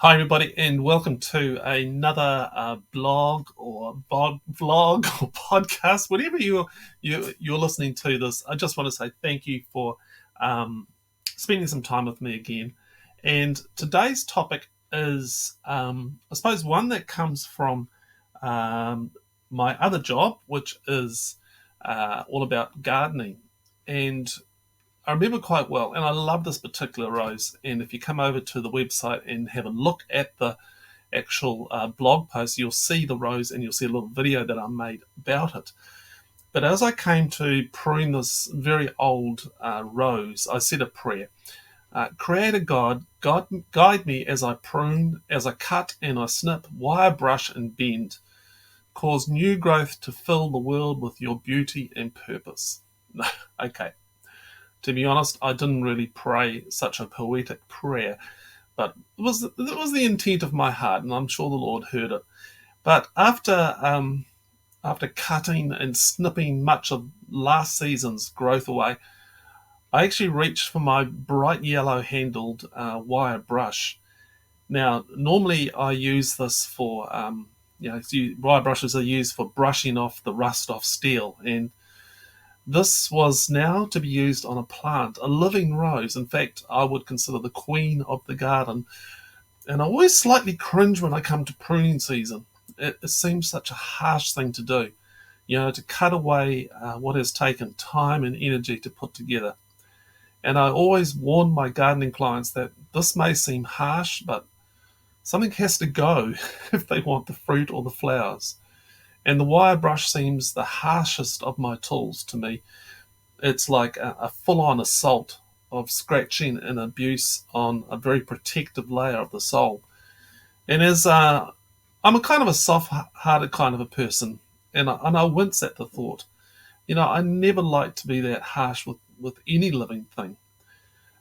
Hi, everybody, and welcome to another blog or vlog or podcast, whatever you're listening to this. I just want to say thank you for um, spending some time with me again. And today's topic is, I suppose, one that comes from um, my other job, which is all about gardening. And I remember quite well, and I love this particular rose. And if you come over to the website and have a look at the actual blog post, you'll see the rose and you'll see a little video that I made about it. But as I came to prune this very old rose, I said a prayer. Creator God, guide me as I prune, as I cut and I snip, wire brush and bend. Cause new growth to fill the world with your beauty and purpose. Okay. To be honest, I didn't really pray such a poetic prayer, but it was the intent of my heart, and I'm sure the Lord heard it. But after cutting and snipping much of last season's growth away, I actually reached for my bright yellow handled wire brush. Now, normally I use this for wire brushes are used for brushing off the rust off steel, and this was now to be used on a plant, a living rose. In fact, I would consider the queen of the garden. And I always slightly cringe when I come to pruning season. It seems such a harsh thing to do, to cut away what has taken time and energy to put together. And I always warn my gardening clients that this may seem harsh, but something has to go if they want the fruit or the flowers. And the wire brush seems the harshest of my tools to me. It's like a full-on assault of scratching and abuse on a very protective layer of the soul. And as I'm a kind of a soft-hearted kind of a person, and I wince at the thought. I never like to be that harsh with any living thing.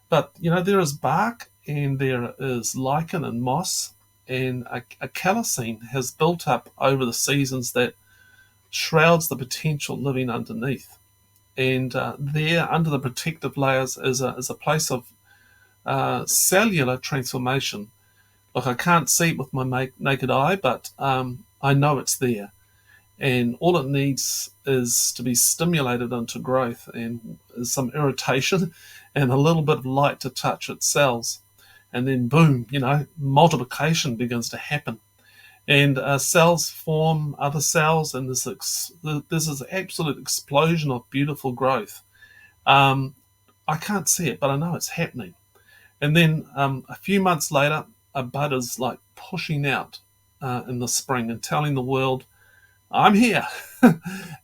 But there is bark and there is lichen and moss, and a callicine has built up over the seasons that shrouds the potential living underneath. And there, under the protective layers, is a place of cellular transformation. Like, I can't see it with my naked eye, but I know it's there. And all it needs is to be stimulated into growth and some irritation and a little bit of light to touch its cells. And then, boom, multiplication begins to happen. And cells form other cells, and there's this absolute explosion of beautiful growth. Um, I can't see it, but I know it's happening. And then a few months later, a bud is like pushing out in the spring and telling the world, I'm here.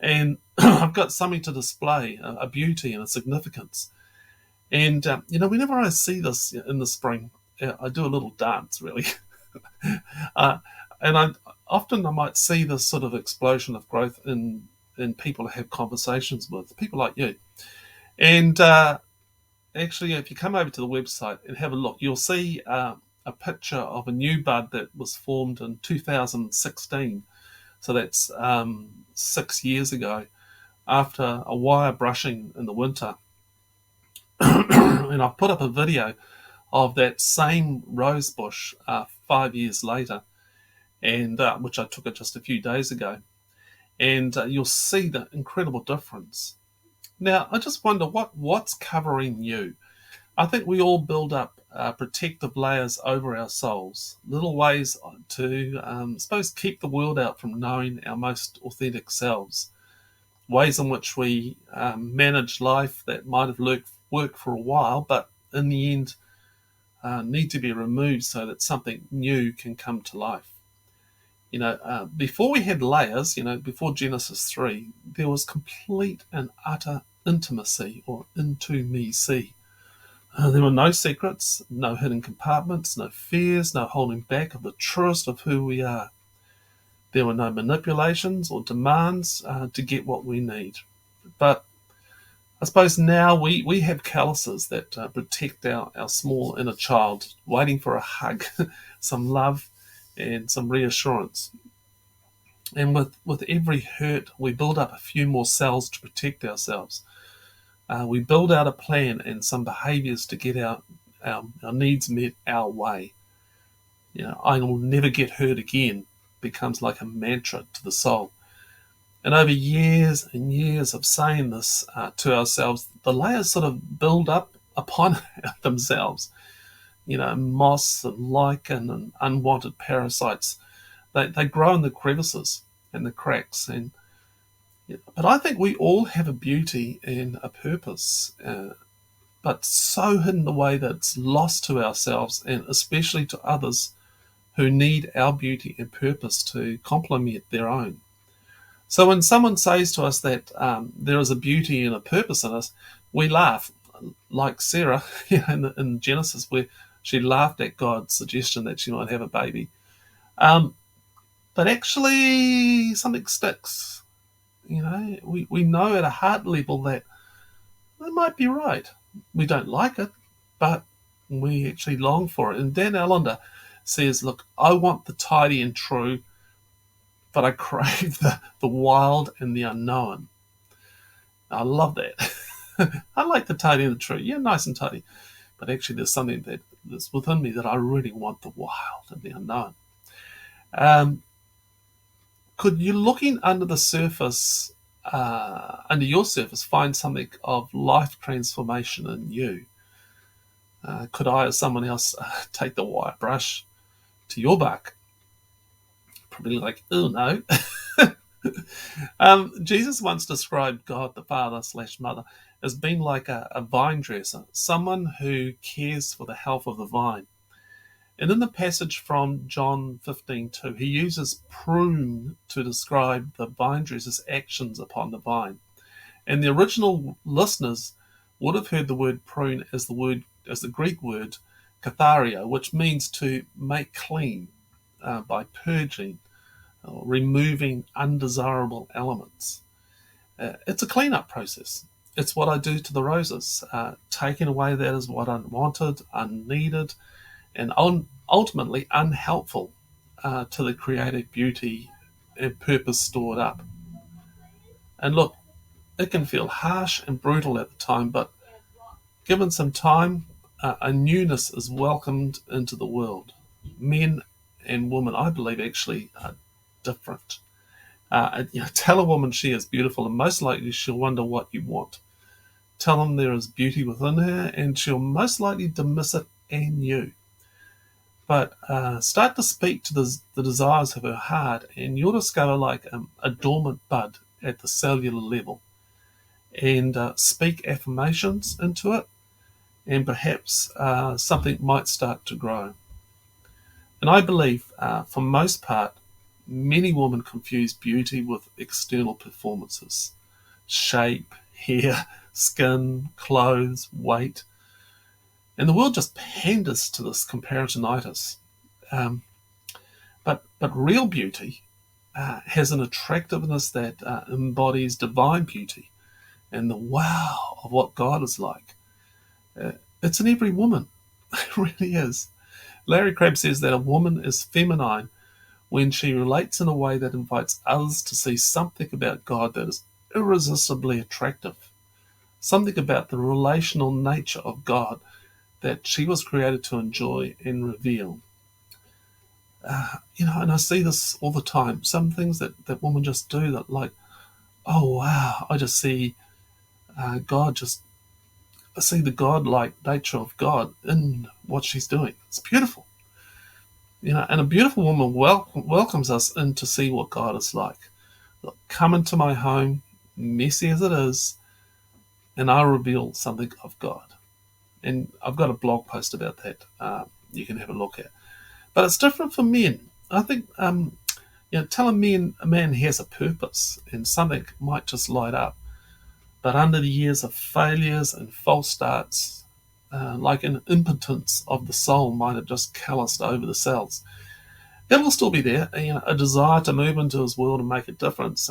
And I've got something to display, a beauty and a significance. And, whenever I see this in the spring, I do a little dance, really. uh, and I might see this sort of explosion of growth in people I have conversations with, people like you. And actually, if you come over to the website and have a look, you'll see a picture of a new bud that was formed in 2016. So that's 6 years ago, after a wire brushing in the winter. And I've put up a video of that same rose bush 5 years later, and which I took it just a few days ago. And you'll see the incredible difference. Now, I just wonder what's covering you. I think we all build up protective layers over our souls, little ways to, suppose, keep the world out from knowing our most authentic selves, ways in which we manage life that might have worked for a while, but in the end need to be removed so that something new can come to life. Before we had layers, before Genesis 3, there was complete and utter intimacy, or intimacy. There were no secrets, no hidden compartments, no fears, no holding back of the truest of who we are. There were no manipulations or demands to get what we need. But I suppose now we have calluses that protect our small inner child, waiting for a hug, some love, and some reassurance. And with every hurt, we build up a few more cells to protect ourselves. We build out a plan and some behaviours to get our needs met our way. I will never get hurt again becomes like a mantra to the soul. And over years and years of saying this to ourselves, the layers sort of build up upon themselves. Moss and lichen and unwanted parasites, they grow in the crevices and the cracks. But I think we all have a beauty and a purpose, but so hidden away that it's lost to ourselves and especially to others who need our beauty and purpose to complement their own. So when someone says to us that there is a beauty and a purpose in us, we laugh, like Sarah in Genesis, where she laughed at God's suggestion that she might have a baby. But actually, something sticks. We know at a heart level that they might be right. We don't like it, but we actually long for it. And Dan Allender says, look, I want the tidy and true, but I crave the wild and the unknown. I love that. I like the tidy and the true. Yeah, nice and tidy. But actually there's something that's within me that I really want the wild and the unknown. Could you, looking under the surface, under your surface, find something of life transformation in you? Could I or someone else take the wire brush to your buck? Probably like, oh no. Jesus once described God the Father / Mother as being like a vine dresser, someone who cares for the health of the vine. And in the passage from John 15:2, he uses prune to describe the vine dresser's actions upon the vine. And the original listeners would have heard the word prune as the Greek word kathario, which means to make clean by purging or removing undesirable elements. It's a clean-up process. It's what I do to the roses, taking away that is what unwanted, unneeded, and ultimately unhelpful to the creative beauty and purpose stored up. And look, it can feel harsh and brutal at the time, but given some time, a newness is welcomed into the world. Men and women, I believe, actually are different. Tell a woman she is beautiful, and most likely she'll wonder what you want. Tell them there is beauty within her, and she'll most likely dismiss it and you. But start to speak to the desires of her heart, and you'll discover like a dormant bud at the cellular level. And speak affirmations into it, and perhaps something might start to grow. And I believe, for most part, many women confuse beauty with external performances. Shape, hair, skin, clothes, weight. And the world just panders to this comparisonitis. But real beauty has an attractiveness that embodies divine beauty and the wow of what God is like. It's in every woman. It really is. Larry Crabb says that a woman is feminine when she relates in a way that invites others to see something about God that is irresistibly attractive. Something about the relational nature of God that she was created to enjoy and reveal. And I see this all the time. Some things that women just do that, like, oh wow, I just see God. I see the God-like nature of God in what she's doing. It's beautiful. And a beautiful woman welcomes us in to see what God is like. Look, come into my home, messy as it is, and I'll reveal something of God. And I've got a blog post about that you can have a look at. But it's different for men. I think, tell a man has a purpose and something might just light up. But under the years of failures and false starts, like an impotence of the soul might have just calloused over the cells. It will still be there, a desire to move into his world and make a difference.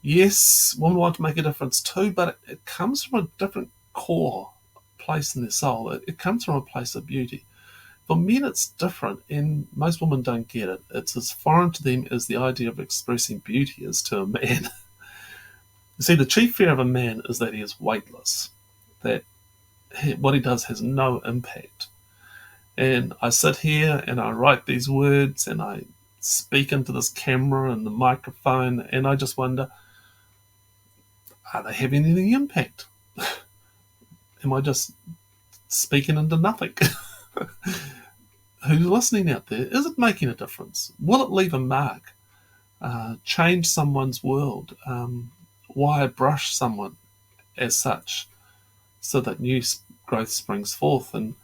Yes, women want to make a difference too, but it comes from a different core place in their soul. It comes from a place of beauty. For men, it's different, and most women don't get it. It's as foreign to them as the idea of expressing beauty is to a man. You see, the chief fear of a man is that he is weightless, that what he does has no impact. And I sit here and I write these words and I speak into this camera and the microphone, and I just wonder, are they having any impact? Am I just speaking into nothing? Who's listening out there? Is it making a difference? Will it leave a mark? Change someone's world? Wire brush someone as such so that new growth springs forth? And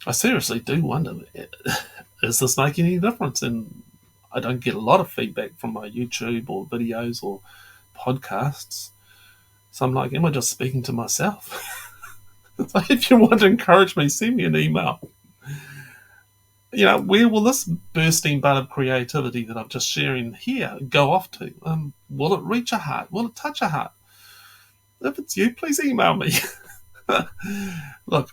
I seriously do wonder, is this making any difference? And I don't get a lot of feedback from my YouTube or videos or podcasts. So I'm like, am I just speaking to myself? So if you want to encourage me, send me an email. Where will this bursting bud of creativity that I'm just sharing here go off to? Will it reach a heart? Will it touch a heart? If it's you, please email me. Look,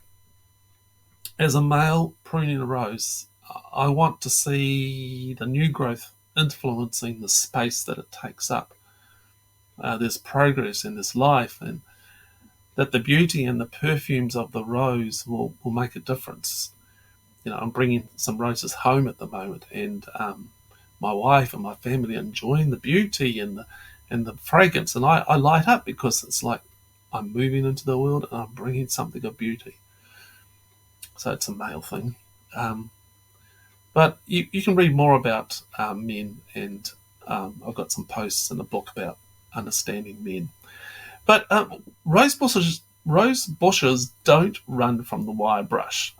as a male pruning a rose, I want to see the new growth influencing the space that it takes up. There's progress and there's life, and that the beauty and the perfumes of the rose will make a difference. I'm bringing some roses home at the moment, and my wife and my family are enjoying the beauty and the fragrance, and I light up because it's like I'm moving into the world and I'm bringing something of beauty. So it's a male thing. But you can read more about men, and I've got some posts in the book about understanding men. But rose bushes don't run from the wire brush.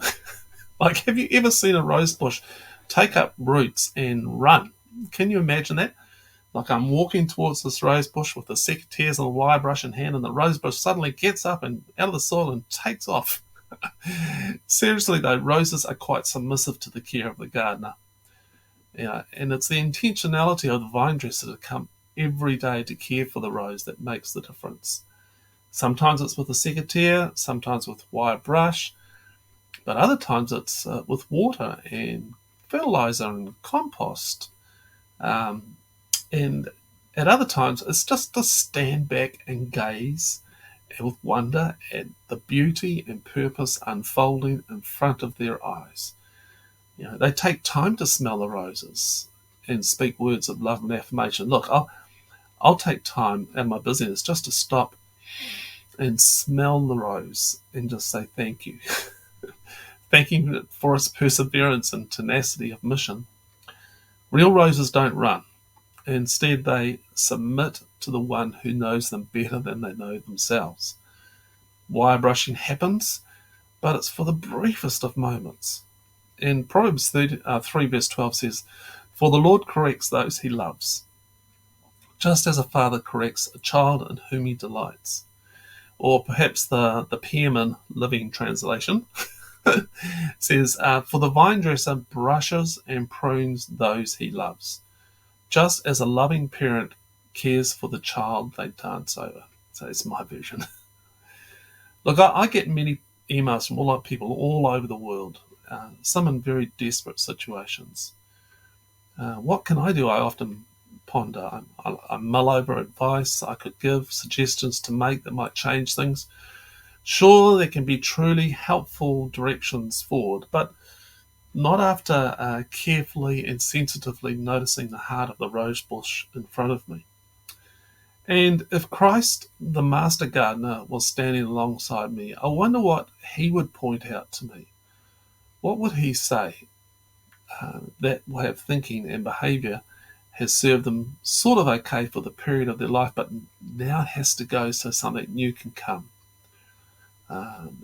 Like, have you ever seen a rose bush take up roots and run? Can you imagine that? Like, I'm walking towards this rose bush with the secateurs and the wire brush in hand, and the rose bush suddenly gets up and out of the soil and takes off. Seriously though, roses are quite submissive to the care of the gardener. And it's the intentionality of the vine dresser to come every day to care for the rose that makes the difference. Sometimes it's with a secateur, sometimes with wire brush, but other times it's with water and fertilizer and compost. And at other times it's just to stand back and gaze with wonder at the beauty and purpose unfolding in front of their eyes. They take time to smell the roses and speak words of love and affirmation. Look, I'll take time out of my busyness just to stop and smell the rose and just say thank you. Thanking it for its perseverance and tenacity of mission. Real roses don't run. Instead, they submit to the one who knows them better than they know themselves. Wire brushing happens, but it's for the briefest of moments. In Proverbs 3 verse 12 says, "For the Lord corrects those he loves, just as a father corrects a child in whom he delights." Or perhaps the Pearman Living Translation says, "For the vine dresser brushes and prunes those he loves, just as a loving parent cares for the child they dance over." So it's my version. Look, I get many emails from all people all over the world, some in very desperate situations. What can I do? I often ponder. I mull over advice I could give, suggestions to make that might change things. Sure, there can be truly helpful directions forward, but not after carefully and sensitively noticing the heart of the rose bush in front of me. And if Christ, the master gardener, was standing alongside me, I wonder what he would point out to me. What would he say? That way of thinking and behaviour has served them sort of okay for the period of their life, but now it has to go so something new can come.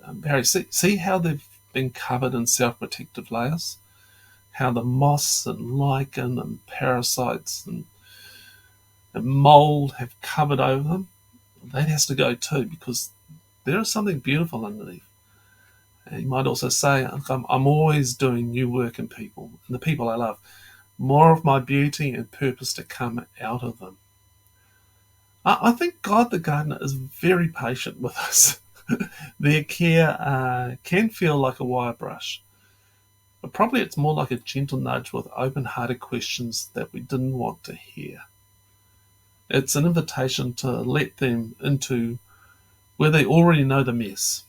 Barry, see how they've been covered in self-protective layers? How the moss and lichen and parasites and mold have covered over them? That has to go too, because there is something beautiful underneath. And you might also say, I'm always doing new work in people, and the people I love. More of my beauty and purpose to come out of them. I think God the gardener is very patient with us. Their care can feel like a wire brush, but probably it's more like a gentle nudge with open-hearted questions that we didn't want to hear. It's an invitation to let them into where they already know the mess.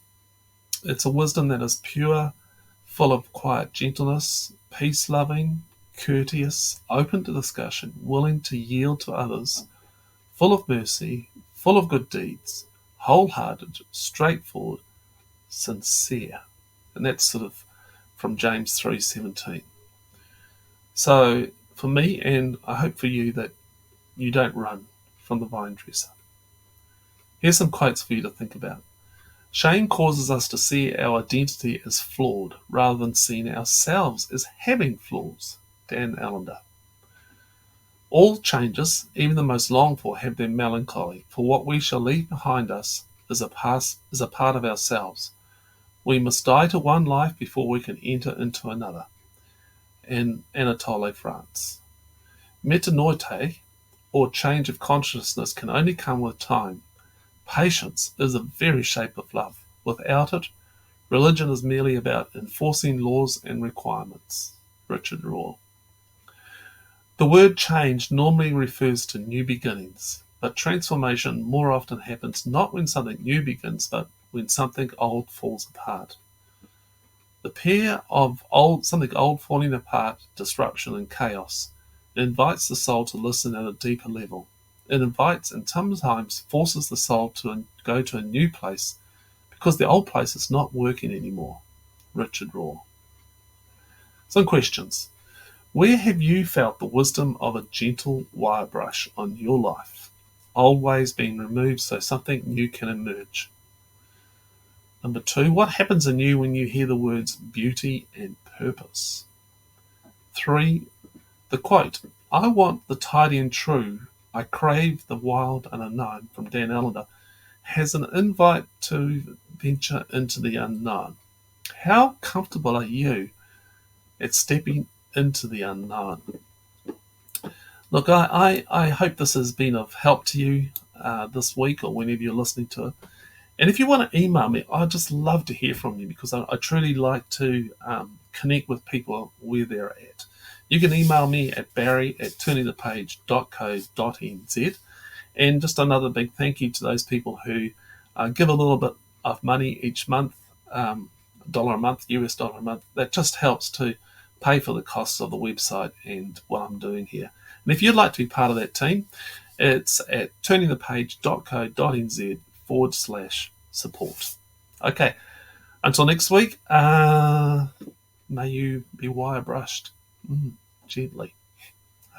It's a wisdom that is pure, full of quiet gentleness, peace-loving, courteous, open to discussion, willing to yield to others, full of mercy, full of good deeds, wholehearted, straightforward, sincere. And that's sort of from James 3:17. So for me, and I hope for you, that you don't run from the vine dresser. Here's some quotes for you to think about. Shame causes us to see our identity as flawed rather than seeing ourselves as having flaws. Dan Allender. All changes, even the most longed for, have their melancholy, for what we shall leave behind us is a part of ourselves. We must die to one life before we can enter into another. In Anatole, France. Metanoia, or change of consciousness, can only come with time. Patience is the very shape of love. Without it, religion is merely about enforcing laws and requirements. Richard Rohr. The word change normally refers to new beginnings, but transformation more often happens not when something new begins, but when something old falls apart. The pair of something old falling apart, disruption and chaos, it invites the soul to listen at a deeper level. It invites and sometimes forces the soul to go to a new place because the old place is not working anymore. Richard Rohr. Some questions. Where have you felt the wisdom of a gentle wire brush on your life? Old ways being removed so something new can emerge. Number 2, what happens in you when you hear the words beauty and purpose? 3, the quote, I want the tidy and true, I crave the wild and unknown, from Dan Allender, has an invite to venture into the unknown. How comfortable are you at stepping into the unknown? Look, I hope this has been of help to you this week or whenever you're listening to it. And if you want to email me, I'd just love to hear from you because I truly like to connect with people where they're at. You can email me at barry@turningthepage.co.nz. And just another big thank you to those people who give a little bit of money each month, $1 a month, US dollar a month. That just helps to pay for the costs of the website and what I'm doing here. And if you'd like to be part of that team, it's at turningthepage.co.nz/support. Okay, until next week, may you be wire brushed gently.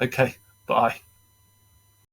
Okay, bye.